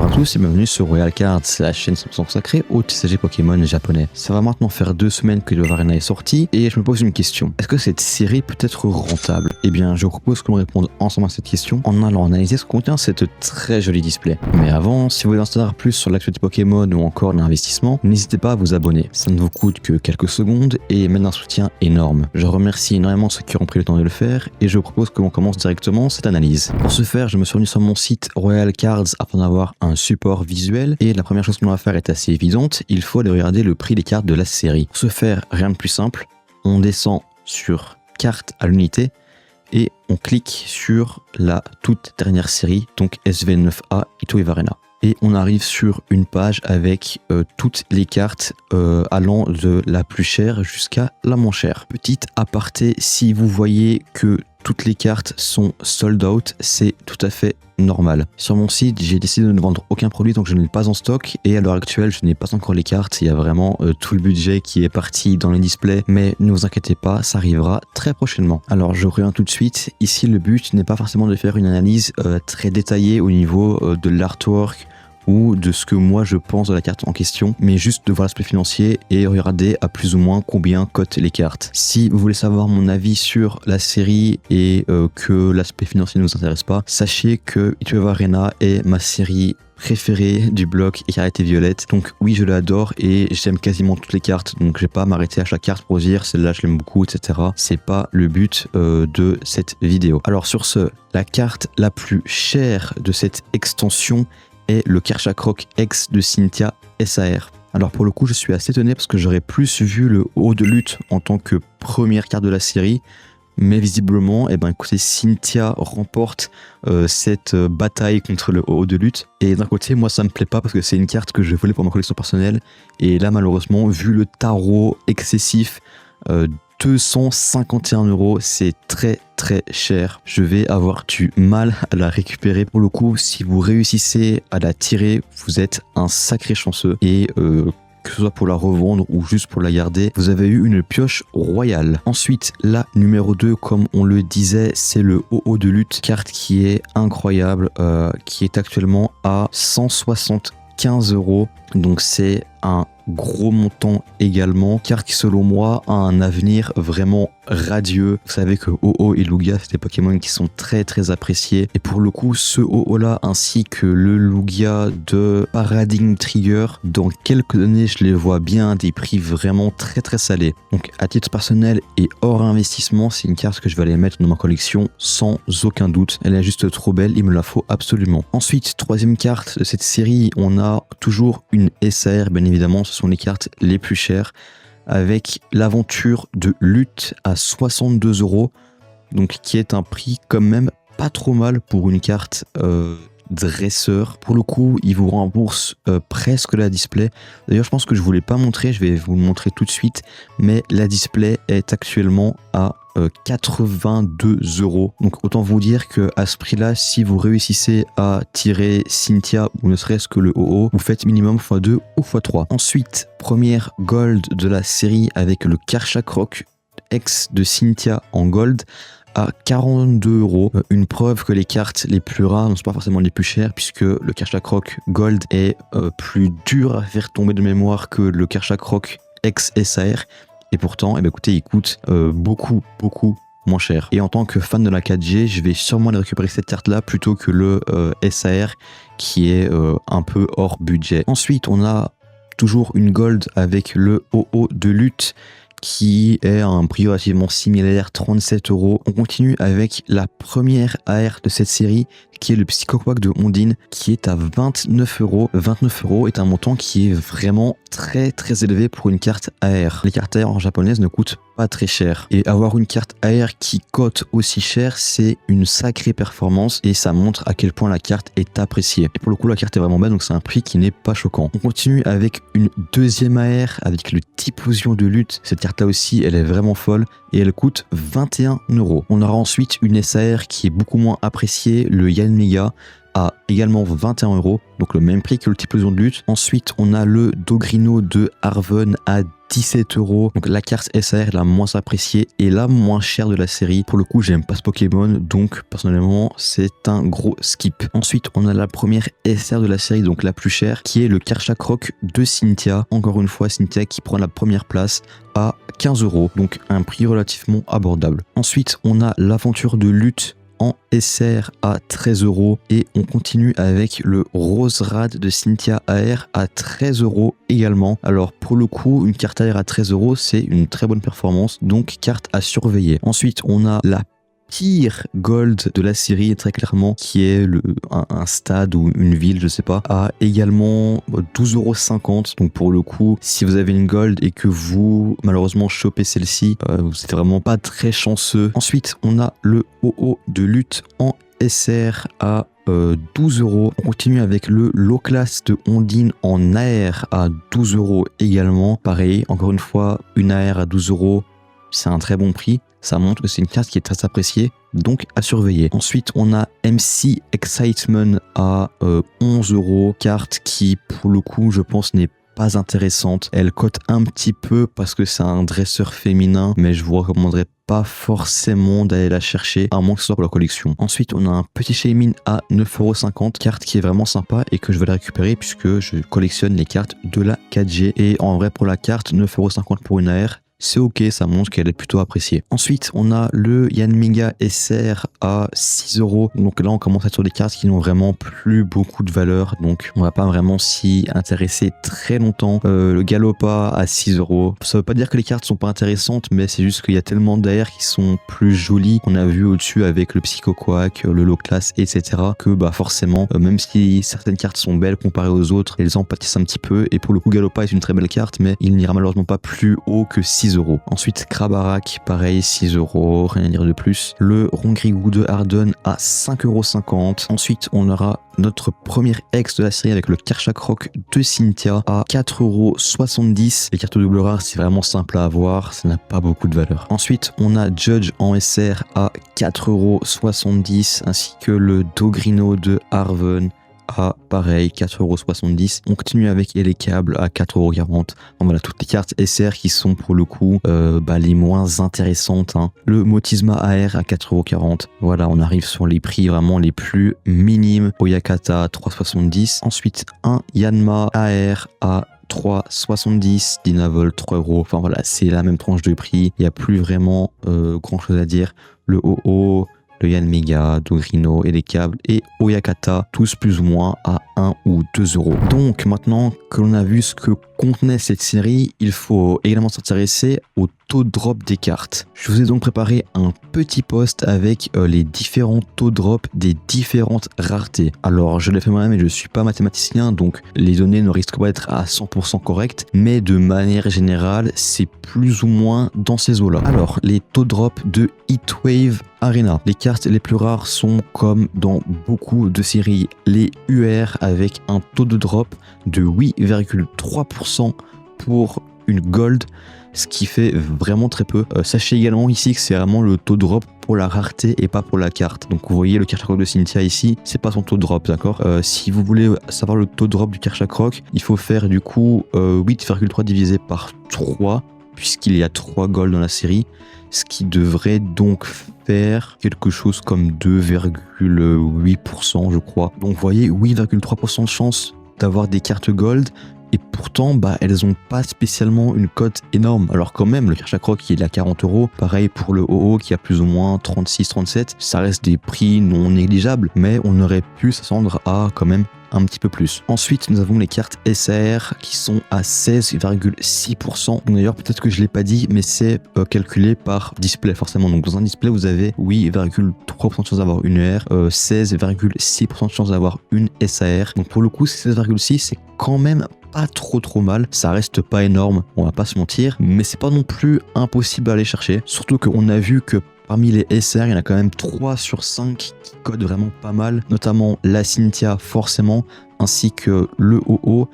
Bonjour à tous et bienvenue sur Royal Cards, la chaîne 100% consacrée au TCG Pokémon japonais. Ça va maintenant faire 2 semaines que le Arena est sorti et je me pose une question. Est-ce que cette série peut être rentable? Eh bien, je propose que l'on réponde ensemble à cette question en allant analyser ce que contient cette très jolie display. Mais avant, si vous voulez en savoir plus sur l'actualité Pokémon ou encore l'investissement, n'hésitez pas à vous abonner. Ça ne vous coûte que quelques secondes et mène un soutien énorme. Je remercie énormément ceux qui ont pris le temps de le faire et je propose que l'on commence directement cette analyse. Pour ce faire, je me suis rendu sur mon site Royal Cards afin d'avoir un support visuel et la première chose que l'on va faire est assez évidente, il faut aller regarder le prix des cartes de la série. Pour ce faire, rien de plus simple, on descend sur carte à l'unité et on clique sur la toute dernière série, donc SV9A Ito Arena. Et on arrive sur une page avec toutes les cartes allant de la plus chère jusqu'à la moins chère. Petite aparté, si vous voyez que toutes les cartes sont sold out, c'est tout à fait normal. Sur mon site, j'ai décidé de ne vendre aucun produit donc je n'ai pas en stock et à l'heure actuelle, je n'ai pas encore les cartes. Il y a vraiment tout le budget qui est parti dans les displays, mais ne vous inquiétez pas, ça arrivera très prochainement. Alors je reviens tout de suite. Ici, le but n'est pas forcément de faire une analyse très détaillée au niveau de l'artwork ou de ce que moi je pense de la carte en question, mais juste de voir l'aspect financier et regarder à plus ou moins combien cotent les cartes. Si vous voulez savoir mon avis sur la série et que l'aspect financier ne vous intéresse pas, sachez que Ito Arena est ma série préférée du bloc Écarlate et Violette. Donc oui, je l'adore et j'aime quasiment toutes les cartes, donc je vais pas m'arrêter à chaque carte pour dire celle-là je l'aime beaucoup, etc. C'est pas le but de cette vidéo. Alors sur ce, la carte la plus chère de cette extension est le Karchakrok X de Cynthia SAR. Alors pour le coup, je suis assez étonné parce que j'aurais plus vu le haut de lutte en tant que première carte de la série, mais visiblement, écoutez, Cynthia remporte cette bataille contre le haut de lutte. Et d'un côté, moi ça me plaît pas parce que c'est une carte que je voulais pour ma collection personnelle. Et là, malheureusement, vu le tarot excessif, 251 €, c'est très cher. Je vais avoir du mal à la récupérer. Pour le coup, si vous réussissez à la tirer, vous êtes un sacré chanceux. Et que ce soit pour la revendre ou juste pour la garder, vous avez eu une pioche royale. Ensuite, la numéro 2, comme on le disait, c'est le OO de lutte, carte qui est incroyable, qui est actuellement à 175 €. Donc c'est un gros montant également, car qui selon moi a un avenir vraiment radieux. Vous savez que OO et Lugia, c'est des Pokémon qui sont très appréciés. Et pour le coup, ce OO là, ainsi que le Lugia de Paradigm Trigger, dans quelques années, je les vois bien à des prix vraiment très salés. Donc à titre personnel et hors investissement, c'est une carte que je vais aller mettre dans ma collection sans aucun doute. Elle est juste trop belle, il me la faut absolument. Ensuite, troisième carte de cette série, on a toujours une SAR, bien évidemment, ce sont les cartes les plus chères, avec l'aventure de lutte à 62 €, donc qui est un prix quand même pas trop mal pour une carte dresseur. Pour le coup, il vous rembourse presque la display. D'ailleurs, je pense que je ne vous l'ai pas montré, je vais vous le montrer tout de suite, mais la display est actuellement à 82 €. Donc autant vous dire que à ce prix-là, si vous réussissez à tirer Cynthia ou ne serait-ce que le OO, vous faites minimum x2 ou x3. Ensuite, première gold de la série avec le Karchakrok X de Cynthia en gold à 42 €. Une preuve que les cartes les plus rares ne sont pas forcément les plus chères, puisque le Karchakrok Gold est plus dur à faire tomber de mémoire que le Karchakrok X SAR. Et pourtant, écoutez, il coûte beaucoup moins cher. Et en tant que fan de la 4G, je vais sûrement aller récupérer cette carte-là plutôt que le SAR qui est un peu hors budget. Ensuite, on a toujours une gold avec le OO de lutte qui est à un prix relativement similaire, 37 €. On continue avec la première AR de cette série, qui est le Psychoquack de Ondine, qui est à 29 €. 29 € est un montant qui est vraiment très élevé pour une carte AR. Les cartes AR en japonaise ne coûtent pas très cher. Et avoir une carte AR qui cote aussi cher, c'est une sacrée performance et ça montre à quel point la carte est appréciée. Et pour le coup, la carte est vraiment belle, donc c'est un prix qui n'est pas choquant. On continue avec une deuxième AR avec le Typhlosion de lutte. Cette carte-là aussi, elle est vraiment folle et elle coûte 21 €. On aura ensuite une SAR qui est beaucoup moins appréciée, le Yanmega, à également 21 €, donc le même prix que le Typhlosion de lutte. Ensuite, on a le Dogrino de Harven à 17 €. Donc la carte SAR est la moins appréciée et la moins chère de la série. Pour le coup, j'aime pas ce Pokémon, donc personnellement, c'est un gros skip. Ensuite, on a la première SR de la série, donc la plus chère, qui est le Karchakroc de Cynthia. Encore une fois, Cynthia qui prend la première place à 15 €, donc un prix relativement abordable. Ensuite, on a l'aventure de lutte en SR à 13 € et on continue avec le Roserade de Cynthia AR à 13 € également. Alors pour le coup, une carte AR à 13 €, c'est une très bonne performance, donc carte à surveiller. Ensuite, on a la pire gold de la série, très clairement, qui est un stade ou une ville, je sais pas, à également 12,50 €. Donc pour le coup, si vous avez une gold et que vous malheureusement chopez celle-ci, vous êtes vraiment pas très chanceux. Ensuite, on a le OO de lutte en SR à 12 €. On continue avec le low class de Ondine en AR à 12 € également. Pareil, encore une fois, une AR à 12 €, c'est un très bon prix. Ça montre que c'est une carte qui est très appréciée, donc à surveiller. Ensuite, on a MC Excitement à 11 €. Carte qui, pour le coup, je pense, n'est pas intéressante. Elle cote un petit peu parce que c'est un dresseur féminin, mais je vous recommanderais pas forcément d'aller la chercher, à moins que ce soit pour la collection. Ensuite, on a un petit Shaymin à 9,50 €, carte qui est vraiment sympa et que je vais la récupérer puisque je collectionne les cartes de la 4G. Et en vrai, pour la carte, 9,50 € pour une AR, c'est ok, ça montre qu'elle est plutôt appréciée. Ensuite, on a le Yanmega SR à 6 €. Donc là, on commence à être sur des cartes qui n'ont vraiment plus beaucoup de valeur. Donc, on va pas vraiment s'y intéresser très longtemps. Le Galopa à 6 €. Ça veut pas dire que les cartes sont pas intéressantes, mais c'est juste qu'il y a tellement d'air qui sont plus jolies. On a vu au-dessus avec le Psycho Quack, le Low Class, etc. que bah forcément, même si certaines cartes sont belles comparées aux autres, elles en pâtissent un petit peu. Et pour le coup, Galopa est une très belle carte, mais il n'ira malheureusement pas plus haut que 6 €. Ensuite, Krabarak, pareil, 6 €, rien à dire de plus. Le Rongrigou de Harden à 5,50 €. Ensuite, on aura notre première ex de la série avec le Karchakroc de Cynthia à 4,70 €. Les cartes double rares, c'est vraiment simple à avoir, ça n'a pas beaucoup de valeur. Ensuite, on a Judge en SR à 4,70 €, ainsi que le Dogrino de Harven à pareil 4,70 €. On continue avec les câbles à 4,40 €. Donc voilà, toutes les cartes SR qui sont pour le coup les moins intéressantes, hein. Le Motisma AR à 4,40 €. Voilà, on arrive sur les prix vraiment les plus minimes. Oyakata 3,70 €. Ensuite, un Yanma AR à 3,70 €, Dynavol 3 €. Enfin voilà, c'est la même tranche de prix. Il n'y a plus vraiment grand chose à dire. Le OO, le Yanmega, Dogrino et les câbles et Oyakata, tous plus ou moins à 1 ou 2 €. Donc maintenant que l'on a vu ce que contenait cette série, il faut également s'intéresser au taux de drop des cartes. Je vous ai donc préparé un petit post avec les différents taux de drop des différentes raretés. Alors je l'ai fait moi-même et je ne suis pas mathématicien, donc les données ne risquent pas d'être à 100% correctes, mais de manière générale, c'est plus ou moins dans ces eaux-là. Alors les taux de drop de Heatwave Arena. Les cartes les plus rares sont comme dans beaucoup de séries, les UR avec un taux de drop de 8,3% pour une gold, ce qui fait vraiment très peu. Sachez également ici que c'est vraiment le taux de drop pour la rareté et pas pour la carte. Donc vous voyez le Karchakroc de Cynthia ici, c'est pas son taux de drop, d'accord. Si vous voulez savoir le taux de drop du Karchakroc, il faut faire du coup 8,3 divisé par 3, puisqu'il y a 3 gold dans la série, ce qui devrait donc faire quelque chose comme 2,8%, je crois. Donc vous voyez, 8,3% de chance d'avoir des cartes gold, et pourtant elles n'ont pas spécialement une cote énorme. Alors quand même, le Karchakroc qui est à 40 €, pareil pour le OO qui a plus ou moins 36-37, ça reste des prix non négligeables, mais on aurait pu s'attendre à quand même un petit peu plus. Ensuite, nous avons les cartes SAR qui sont à 16,6%. D'ailleurs, peut-être que je ne l'ai pas dit, mais c'est calculé par display forcément. Donc dans un display, vous avez 8,3% de chance d'avoir une ER, 16,6% de chance d'avoir une SAR. Donc pour le coup, 16,6, c'est quand même pas trop mal. Ça reste pas énorme, on va pas se mentir, mais c'est pas non plus impossible à aller chercher. Surtout qu'on a vu que parmi les SR, il y en a quand même 3 sur 5 qui codent vraiment pas mal, notamment la Cynthia forcément, ainsi que le OO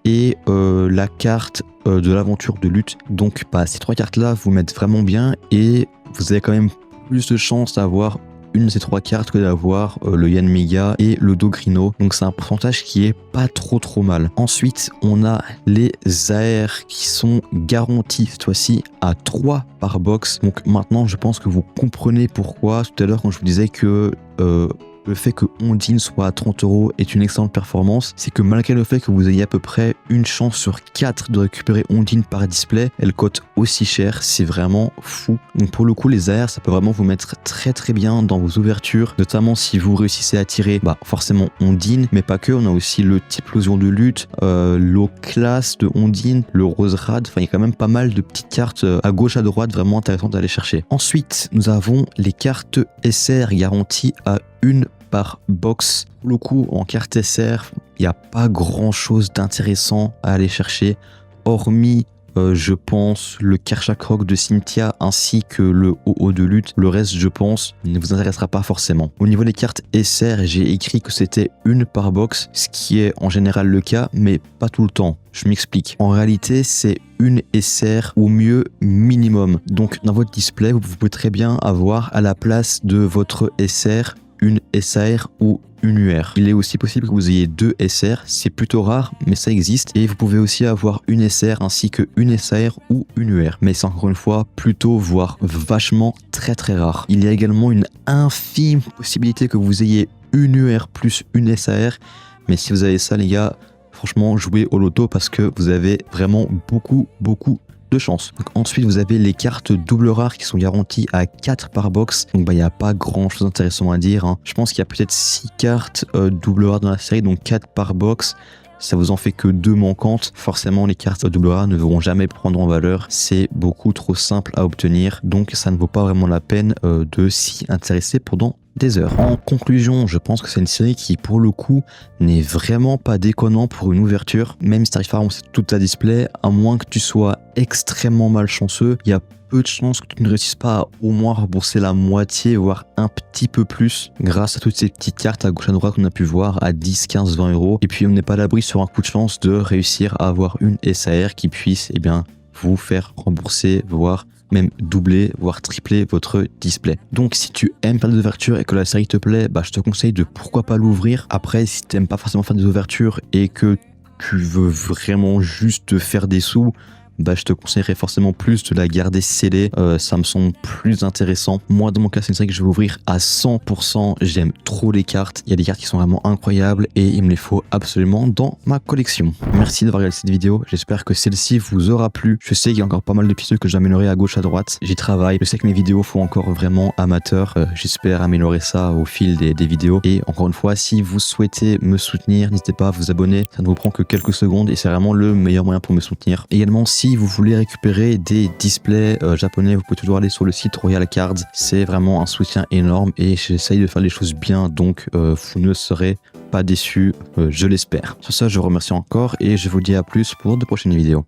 et la carte de l'aventure de lutte. Donc ces 3 cartes là vous mettent vraiment bien et vous avez quand même plus de chances d'avoir une de ces 3 cartes que d'avoir le Yanmega et le Dogrino. Donc c'est un pourcentage qui est pas trop mal. Ensuite, on a les AR qui sont garantis cette fois-ci à 3 par box. Donc maintenant, je pense que vous comprenez pourquoi tout à l'heure quand je vous disais que le fait que Ondine soit à 30 € est une excellente performance, c'est que malgré le fait que vous ayez à peu près une chance sur 4 de récupérer Ondine par display, elle cote aussi cher, c'est vraiment fou. Donc pour le coup, les AR, ça peut vraiment vous mettre très bien dans vos ouvertures, notamment si vous réussissez à tirer forcément Ondine, mais pas que, on a aussi le Typhlosion de lutte, l'eau classe de Ondine, le Rose Rad, enfin il y a quand même pas mal de petites cartes à gauche à droite vraiment intéressantes à aller chercher. Ensuite, nous avons les cartes SR garanties à 1 par box. Pour le coup, en carte SR, il n'y a pas grand chose d'intéressant à aller chercher, hormis je pense le Kershak Rock de Cynthia ainsi que le OO de lutte. Le reste, je pense, ne vous intéressera pas forcément. Au niveau des cartes SR, j'ai écrit que c'était 1 par box, ce qui est en général le cas, mais pas tout le temps. Je m'explique. En réalité, c'est une SR ou mieux minimum. Donc dans votre display, vous pouvez très bien avoir à la place de votre SR une SAR ou une UR. Il est aussi possible que vous ayez 2 SR, c'est plutôt rare, mais ça existe. Et vous pouvez aussi avoir une SR ainsi que une SAR ou une UR. Mais c'est encore une fois plutôt, voire vachement très rare. Il y a également une infime possibilité que vous ayez une UR plus une SAR. Mais si vous avez ça, les gars, franchement, jouez au loto parce que vous avez vraiment beaucoup de chance. Donc ensuite, vous avez les cartes double rares qui sont garanties à 4 par box. Donc il n'y a pas grand chose d'intéressant à dire. Je pense qu'il y a peut-être 6 cartes double rares dans la série, donc 4 par box. Ça vous en fait que 2 manquantes. Forcément, les cartes double rares ne verront jamais prendre en valeur. C'est beaucoup trop simple à obtenir. Donc ça ne vaut pas vraiment la peine de s'y intéresser pendant des heures. En conclusion, je pense que c'est une série qui, pour le coup, n'est vraiment pas déconnant pour une ouverture. Même si t'arrives pas à rembourser tout à display, à moins que tu sois extrêmement malchanceux, il y a peu de chances que tu ne réussisses pas à au moins rembourser la moitié, voire un petit peu plus, grâce à toutes ces petites cartes à gauche à droite qu'on a pu voir à 10, 15, 20 €. Et puis on n'est pas à l'abri sur un coup de chance de réussir à avoir une SAR qui puisse, vous faire rembourser, voire même doubler, voire tripler votre display. Donc si tu aimes faire des ouvertures et que la série te plaît, je te conseille de pourquoi pas l'ouvrir. Après, si tu n'aimes pas forcément faire des ouvertures et que tu veux vraiment juste faire des sous, je te conseillerais forcément plus de la garder scellée, ça me semble plus intéressant. Moi dans mon cas c'est une série que je vais ouvrir à 100%, j'aime trop les cartes, il y a des cartes qui sont vraiment incroyables et il me les faut absolument dans ma collection. Merci d'avoir regardé cette vidéo, j'espère que celle-ci vous aura plu. Je sais qu'il y a encore pas mal de petits trucs que j'améliorerai à gauche à droite, j'y travaille, je sais que mes vidéos font encore vraiment amateur, j'espère améliorer ça au fil des vidéos. Et encore une fois, si vous souhaitez me soutenir, n'hésitez pas à vous abonner, ça ne vous prend que quelques secondes et c'est vraiment le meilleur moyen pour me soutenir. Également, si vous voulez récupérer des displays japonais, vous pouvez toujours aller sur le site Royal Cards. C'est vraiment un soutien énorme et j'essaye de faire les choses bien, donc vous ne serez pas déçus, je l'espère. Sur ça, je vous remercie encore et je vous dis à plus pour de prochaines vidéos.